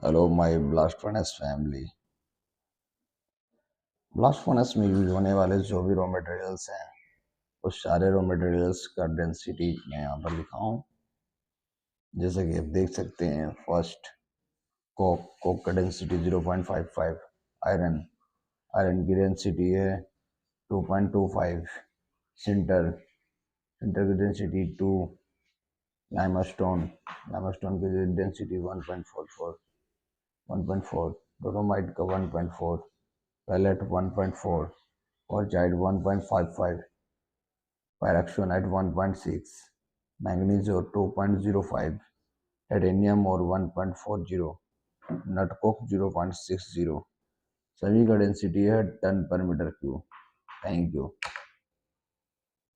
Hello my blast furnace family. Blast furnace में use होने वाले जो भी रॉ मटेरियल्स हैं उस सारे रॉ मटेरियल्स का डेंसिटी मैं यहाँ पर लिखा हूँ। जैसे कि आप देख सकते हैं, फर्स्ट कोक का डेंसिटी 0.55, आयरन आयरन की डेंसिटी है 2.25, सिंटर सिंटर की डेंसिटी 2, लाइमस्टोन लाइमस्टोन की डेंसिटी 1.4, डोलोमाइट का 1.4, पैलेट 1.4, ऑर्चाइड 1.55, पैराक्सोनाइट 1.6, मैग्नीज और 2.05, टाइटेनियम और 1.40, नटकोक 0.60। सभी का डेंसिटी है टन पर मीटर क्यूब। Thank you.